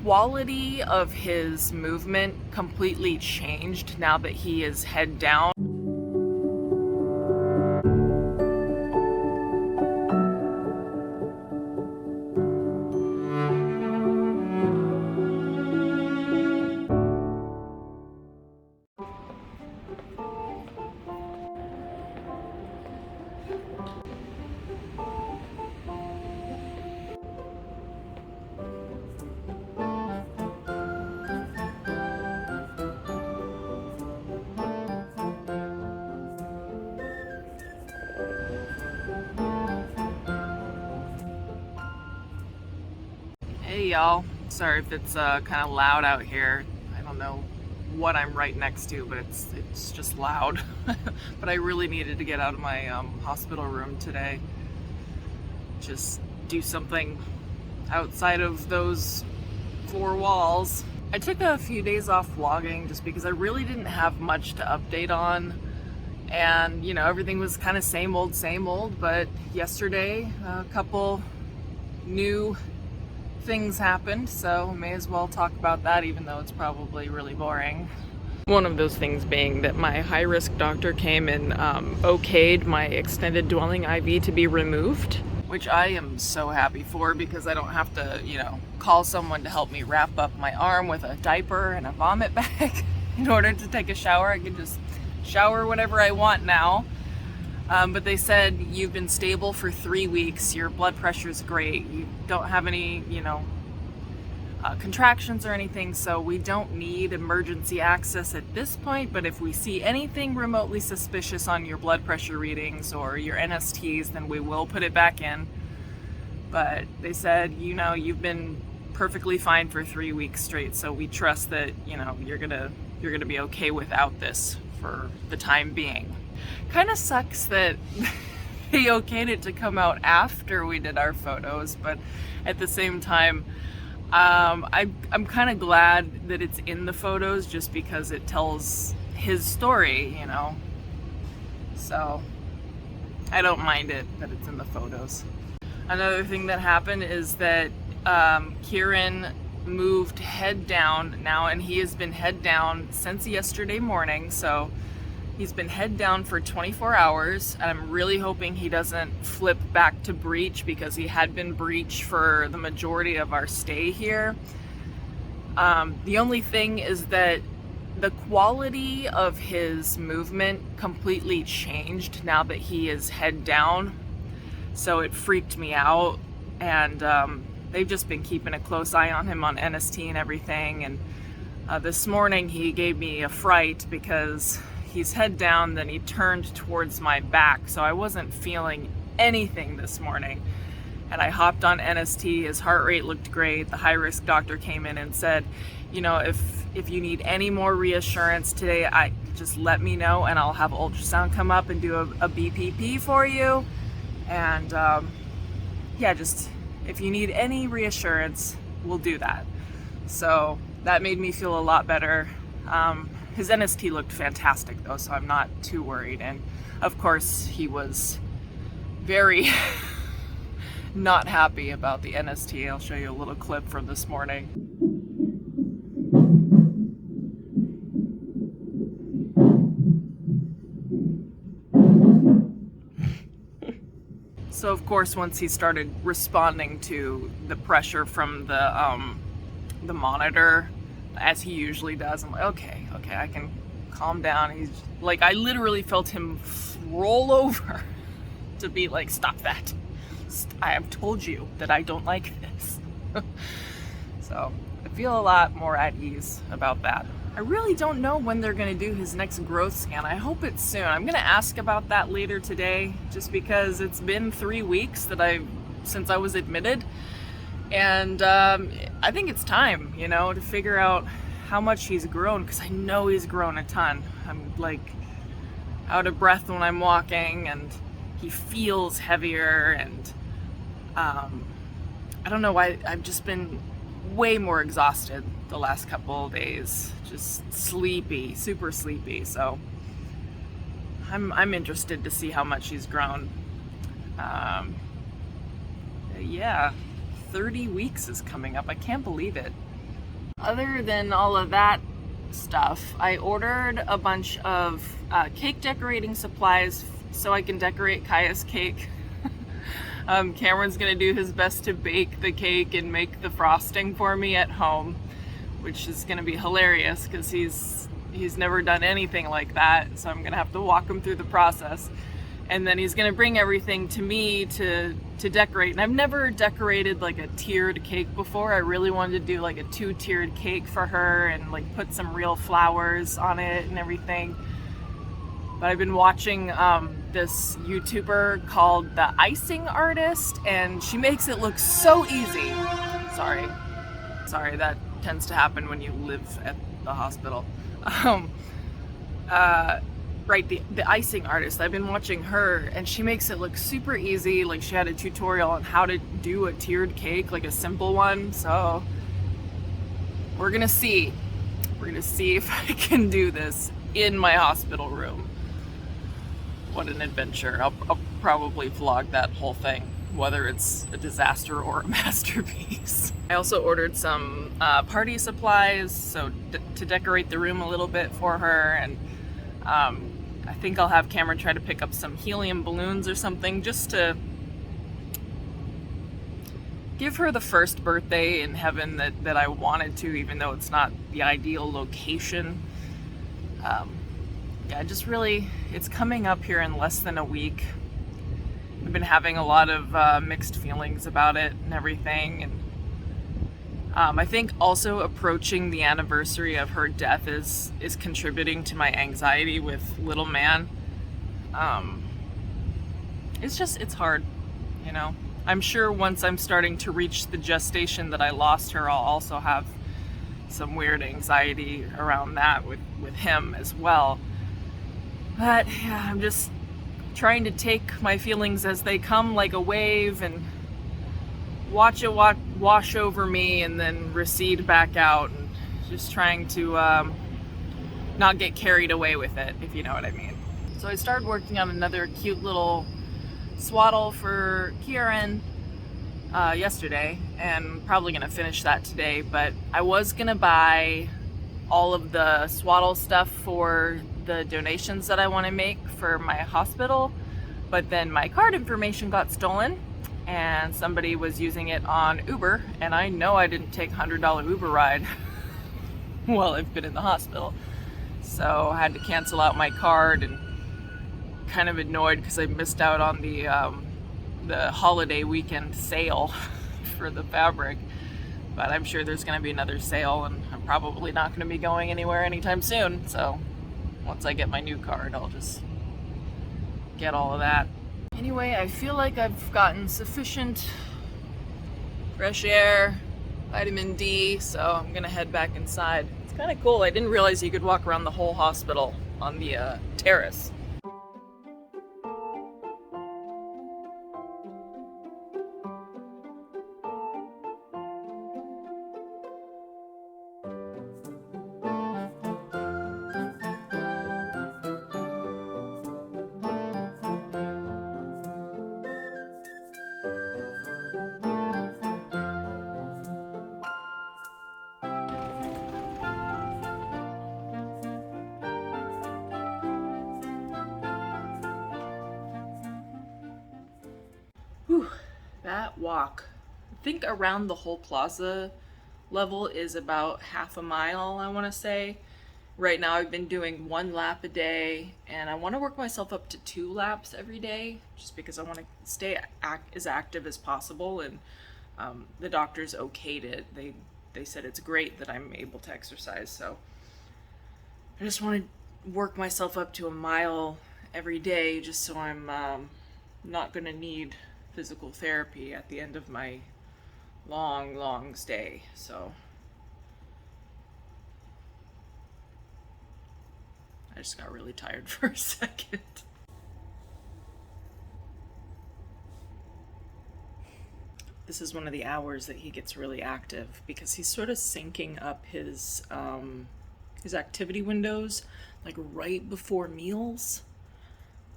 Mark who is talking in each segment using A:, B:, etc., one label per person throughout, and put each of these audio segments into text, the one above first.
A: quality of his movement completely changed now that he is head down. Hey y'all, sorry if it's kind of loud out here. I don't know what I'm right next to, but it's just loud. But I really needed to get out of my hospital room today. Just do something outside of those four walls. I took a few days off vlogging just because I really didn't have much to update on. And you know, everything was kind of same old, but yesterday a couple new things happened, so may as well talk about that, even though it's probably really boring. One of those things being that my high-risk doctor came and okayed my extended dwelling IV to be removed, which I am so happy for, because I don't have to, you know, call someone to help me wrap up my arm with a diaper and a vomit bag in order to take a shower. I can just shower whenever I want now. But they said, you've been stable for 3 weeks, your blood pressure's great, you don't have any, you know, contractions or anything, so we don't need emergency access at this point, but if we see anything remotely suspicious on your blood pressure readings or your NSTs, then we will put it back in. But they said, you know, you've been perfectly fine for 3 weeks straight, so we trust that, you know, you're gonna be okay without this for the time being. Kind of sucks that they okayed it to come out after we did our photos, but at the same time, I'm kind of glad that it's in the photos just because it tells his story, you know. So I don't mind it that it's in the photos. Another thing that happened is that Kieran moved head down now, and he has been head down since yesterday morning, so he's been head down for 24 hours, and I'm really hoping he doesn't flip back to breech, because he had been breech for the majority of our stay here. The only thing is that the quality of his movement completely changed now that he is head down, so it freaked me out, and they've just been keeping a close eye on him on NST and everything, and this morning he gave me a fright because he's head down, then he turned towards my back, so I wasn't feeling anything this morning. And I hopped on NST, his heart rate looked great. The high-risk doctor came in and said, you know, if you need any more reassurance today, just let me know and I'll have ultrasound come up and do a BPP for you. And yeah, just if you need any reassurance, we'll do that. So that made me feel a lot better. His NST looked fantastic though, so I'm not too worried. And of course he was very not happy about the NST. I'll show you a little clip from this morning. So of course, once he started responding to the pressure from the monitor, as he usually does, I'm like, okay, I can calm down. He's like, I literally felt him roll over to be like, stop that. I have told you that I don't like this. So I feel a lot more at ease about that. I really don't know when they're going to do his next growth scan. I hope it's soon. I'm going to ask about that later today, just because it's been 3 weeks since I was admitted. And I think it's time, you know, to figure out how much he's grown, because I know he's grown a ton. I'm like out of breath when I'm walking, and he feels heavier, and I don't know why. I've just been way more exhausted the last couple of days, just sleepy, super sleepy. So I'm interested to see how much he's grown. Yeah, 30 weeks is coming up. I can't believe it. Other than all of that stuff, I ordered a bunch of cake decorating supplies so I can decorate Kaia's cake. Cameron's gonna do his best to bake the cake and make the frosting for me at home, which is gonna be hilarious because he's never done anything like that, so I'm gonna have to walk him through the process. And then he's gonna bring everything to me to decorate. And I've never decorated like a tiered cake before. I really wanted to do like a 2-tiered cake for her and like put some real flowers on it and everything. But I've been watching this YouTuber called The Icing Artist, and she makes it look so easy. Sorry, that tends to happen when you live at the hospital. Right, the icing artist. I've been watching her, and she makes it look super easy. Like, she had a tutorial on how to do a tiered cake, like a simple one. So we're gonna see if I can do this in my hospital room. What an adventure. I'll probably vlog that whole thing, whether it's a disaster or a masterpiece. I also ordered some party supplies, so to decorate the room a little bit for her, and I think I'll have Kameron try to pick up some helium balloons or something just to give her the first birthday in heaven that I wanted to, even though it's not the ideal location. Yeah, just really, it's coming up here in less than a week. I've been having a lot of mixed feelings about it and everything, and I think also approaching the anniversary of her death is contributing to my anxiety with little man. It's hard, you know. I'm sure once I'm starting to reach the gestation that I lost her, I'll also have some weird anxiety around that with him as well. But yeah, I'm just trying to take my feelings as they come like a wave and watch it wash over me and then recede back out, and just trying to not get carried away with it, if you know what I mean. So I started working on another cute little swaddle for Kieran yesterday, and probably gonna finish that today. But I was gonna buy all of the swaddle stuff for the donations that I want to make for my hospital, but then my card information got stolen and somebody was using it on Uber, and I know I didn't take a $100 Uber ride while I've been in the hospital. So I had to cancel out my card, and kind of annoyed because I missed out on the holiday weekend sale for the fabric. But I'm sure there's going to be another sale, and I'm probably not going to be going anywhere anytime soon. So once I get my new card, I'll just get all of that. Anyway, I feel like I've gotten sufficient fresh air, vitamin D, so I'm gonna head back inside. It's kind of cool. I didn't realize you could walk around the whole hospital on the terrace. Whew, that walk. I think around the whole plaza level is about half a mile, I want to say. Right now I've been doing 1 lap a day, and I want to work myself up to 2 laps every day, just because I want to stay as active as possible. And the doctors okayed it. They said it's great that I'm able to exercise, so I just want to work myself up to 1 mile every day, just so I'm not going to need physical therapy at the end of my long stay. So I just got really tired for a second. This is one of the hours that he gets really active, because he's sort of syncing up his activity windows like right before meals,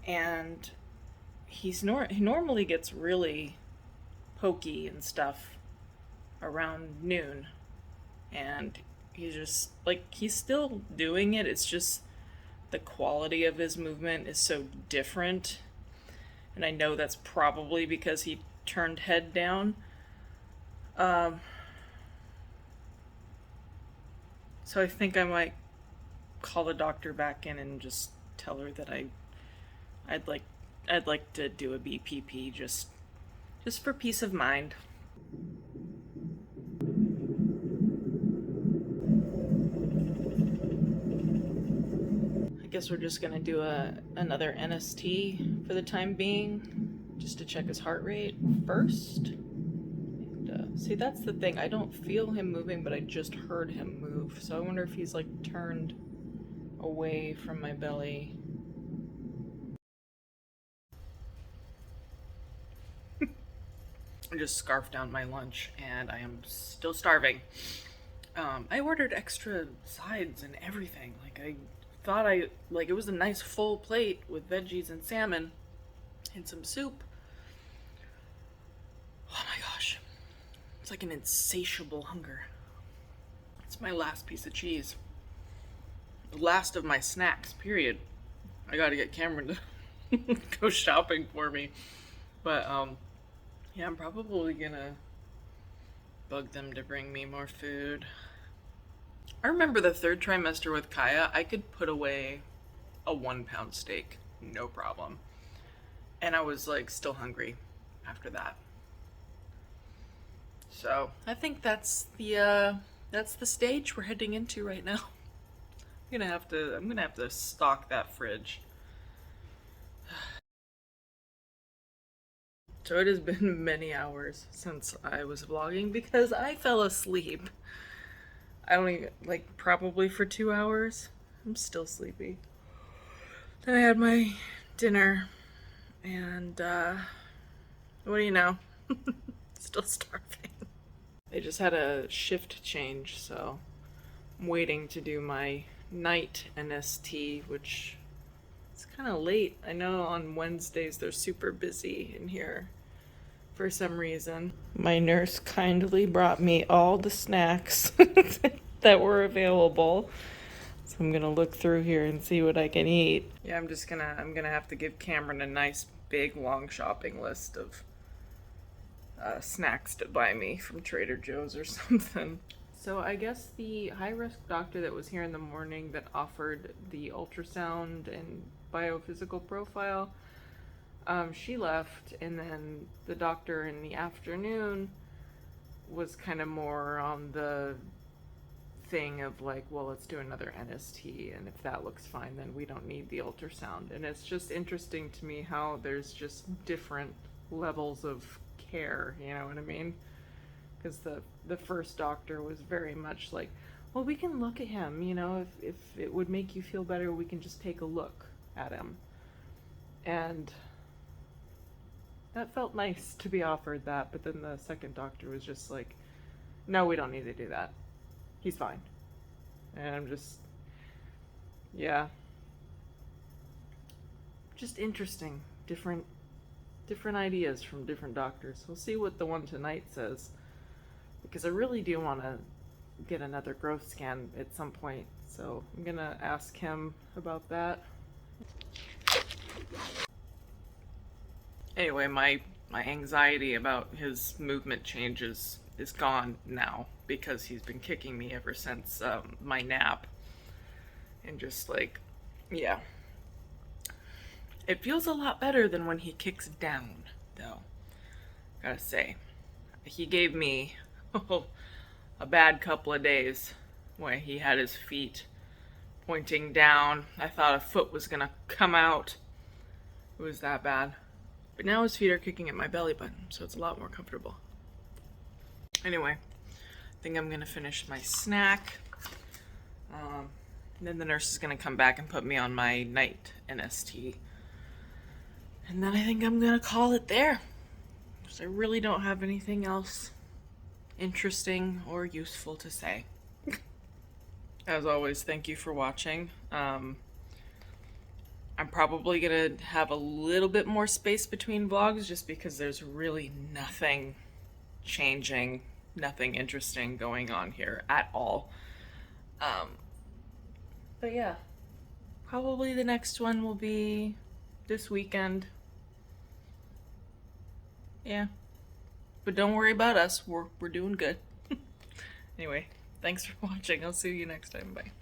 A: and he normally gets really pokey and stuff around noon, and he's just like, he's still doing it, it's just the quality of his movement is so different. And I know that's probably because he turned head down. So I think I might call the doctor back in and just tell her that I'd like to do a BPP just for peace of mind. I guess we're just gonna do another NST for the time being, just to check his heart rate first. And see, that's the thing. I don't feel him moving, but I just heard him move. So I wonder if he's like turned away from my belly. I just scarfed down my lunch and I am still starving. I ordered extra sides and everything. Like, I thought it was a nice full plate with veggies and salmon and some soup. Oh my gosh. It's like an insatiable hunger. It's my last piece of cheese. The last of my snacks, period. I gotta get Kameron to go shopping for me. But, yeah, I'm probably gonna bug them to bring me more food. I remember the third trimester with Kaia, I could put away a 1-pound steak, no problem. And I was like still hungry after that. So I think that's the stage we're heading into right now. I'm gonna have to stock that fridge. So it has been many hours since I was vlogging because I fell asleep. I don't even, like, probably for 2 hours. I'm still sleepy. Then I had my dinner and what do you know? Still starving. They just had a shift change, so I'm waiting to do my night NST, which is kind of late. I know on Wednesdays they're super busy in here for some reason. My nurse kindly brought me all the snacks that were available. So I'm gonna look through here and see what I can eat. Yeah, I'm gonna have to give Kameron a nice big long shopping list of snacks to buy me from Trader Joe's or something. So I guess the high-risk doctor that was here in the morning that offered the ultrasound and biophysical profile, she left, and then the doctor in the afternoon was kind of more on the thing of like, well, let's do another NST, and if that looks fine, then we don't need the ultrasound. And it's just interesting to me how there's just different levels of care, you know what I mean? Because the first doctor was very much like, well, we can look at him, you know, if it would make you feel better, we can just take a look at him. And that felt nice to be offered that, but then the second doctor was just like, no, we don't need to do that. He's fine. And I'm just, yeah. Just interesting. Different ideas from different doctors. We'll see what the one tonight says, because I really do want to get another growth scan at some point. So I'm gonna ask him about that. Anyway, my anxiety about his movement changes is gone now, because he's been kicking me ever since my nap. And just like, yeah. It feels a lot better than when he kicks down, though. Gotta say. He gave me a bad couple of days when he had his feet pointing down. I thought a foot was gonna come out. It was that bad. But now his feet are kicking at my belly button, so it's a lot more comfortable. Anyway, I think I'm gonna finish my snack. Then the nurse is gonna come back and put me on my night NST. And then I think I'm gonna call it there, because I really don't have anything else interesting or useful to say. As always, thank you for watching. I'm probably gonna have a little bit more space between vlogs, just because there's really nothing changing nothing interesting going on here at all. But yeah, probably the next one will be this weekend. Yeah. But don't worry about us. We're doing good. Anyway, thanks for watching. I'll see you next time. Bye.